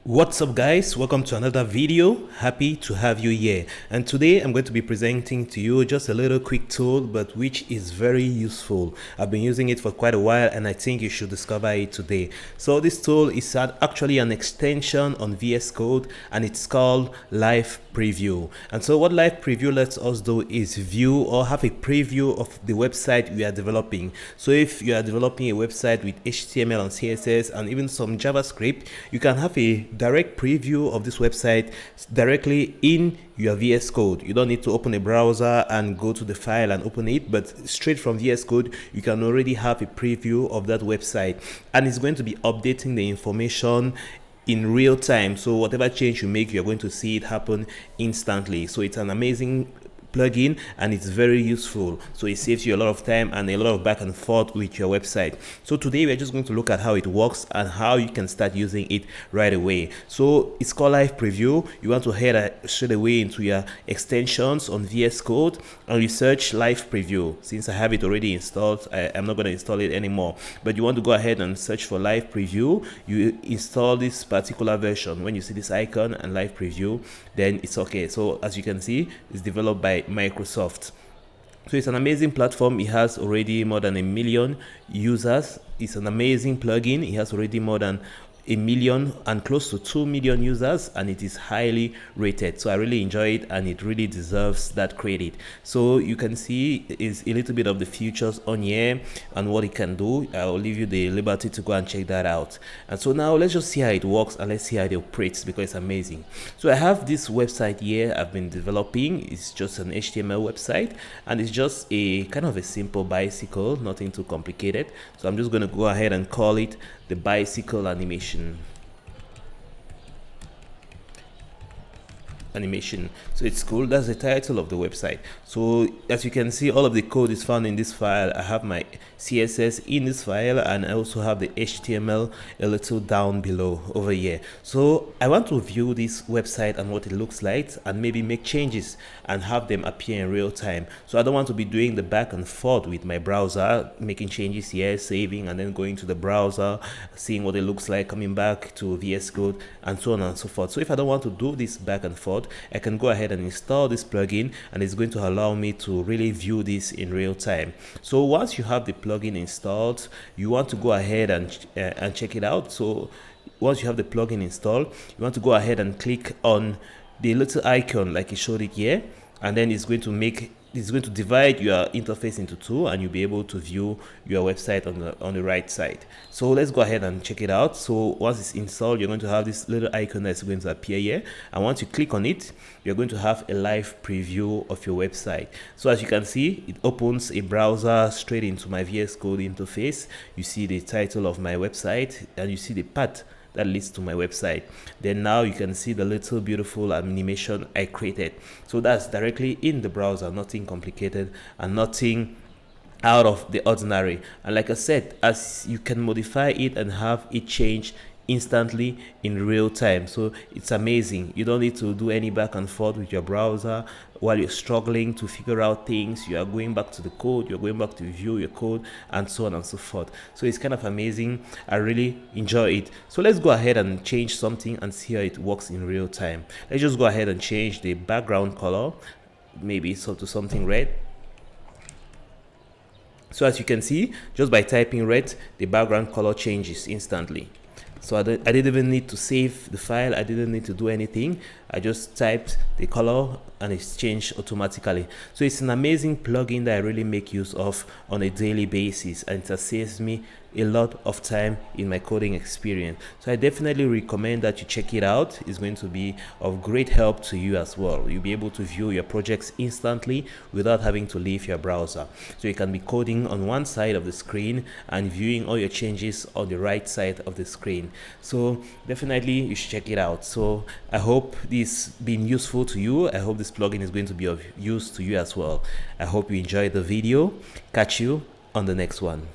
What's up guys, welcome to another video. Happy to have you here, and today I'm going to be presenting to you just a little quick tool but which is very useful. I've been using it for quite a while and I think you should discover it today. So this tool is actually an extension on Vscode and it's called Live Preview. And so what Live Preview lets us do is view or have a preview of the website we are developing. So if you are developing a website with HTML and CSS and even some JavaScript, you can have a direct preview of this website directly in your Vscode. You don't need to open a browser and go to the file and open it, but straight from Vscode you can already have a preview of that website, and it's going to be updating the information in real time. So whatever change you make, you're going to see it happen instantly. So it's an amazing plugin and it's very useful. So it saves you a lot of time and a lot of back and forth with your website. So today we're just going to look at how it works and how you can start using it right away. So it's called Live Preview. You want to head straight away into your extensions on VS Code and you search Live Preview. Since I have it already installed, I'm not going to install it anymore, but you want to go ahead and search for Live Preview. You install this particular version. When you see this icon and Live Preview, then it's okay. So as you can see, it's developed by Microsoft. So it's an amazing platform. It has already more than 1 million users. It's an amazing plugin. It has already more than 1 million and close to 2 million users, and it is highly rated. So I really enjoy it and it really deserves that credit. So you can see is a little bit of the features on here and what it can do. I'll leave you the liberty to go and check that out. And so now let's just see how it works and let's see how it operates, because it's amazing. So I have this website here I've been developing. It's just an HTML website and it's just a kind of a simple bicycle, nothing too complicated. So I'm just going to go ahead and call it the bicycle animation. So it's cool. That's the title of the website. So as you can see, all of the code is found in this file. I have my CSS in this file and I also have the HTML a little down below over here. So I want to view this website and what it looks like and maybe make changes and have them appear in real time. So I don't want to be doing the back and forth with my browser, making changes here, saving and then going to the browser, seeing what it looks like, coming back to VS Code and so on and so forth. So if I don't want to do this back and forth, I can go ahead and install this plugin and it's going to allow me to really view this in real time. So once you have the plugin installed, you want to go ahead and check it out. So once you have the plugin installed, you want to go ahead and click on the little icon like it showed it here, and then it's going to divide your interface into two and you'll be able to view your website on the right side. So let's go ahead and check it out. So once it's installed, you're going to have this little icon that's going to appear here, and once you click on it, you're going to have a live preview of your website. So as you can see, it opens a browser straight into my VS Code interface. You see the title of my website and you see the path that leads to my website. Then now you can see the little beautiful animation I created. So that's directly in the browser, nothing complicated and nothing out of the ordinary. And like I said, as you can modify it and have it change instantly in real time. So it's amazing. You don't need to do any back and forth with your browser while you're struggling to figure out things. You are going back to the code, you're going back to view your code and so on and so forth. So it's kind of amazing. I really enjoy it. So let's go ahead and change something and see how it works in real time. Let's just go ahead and change the background color, maybe so to something red. So as you can see, just by typing red, the background color changes instantly. So I didn't even need to save the file. I didn't need to do anything. I just typed the color and it's changed automatically. So it's an amazing plugin that I really make use of on a daily basis, and it has saved me a lot of time in my coding experience. So I definitely recommend that you check it out. It's going to be of great help to you as well. You'll be able to view your projects instantly without having to leave your browser. So you can be coding on one side of the screen and viewing all your changes on the right side of the screen. So definitely you should check it out. So I hope this been useful to you. I hope this plugin is going to be of use to you as well. I hope you enjoyed the video. Catch you on the next one.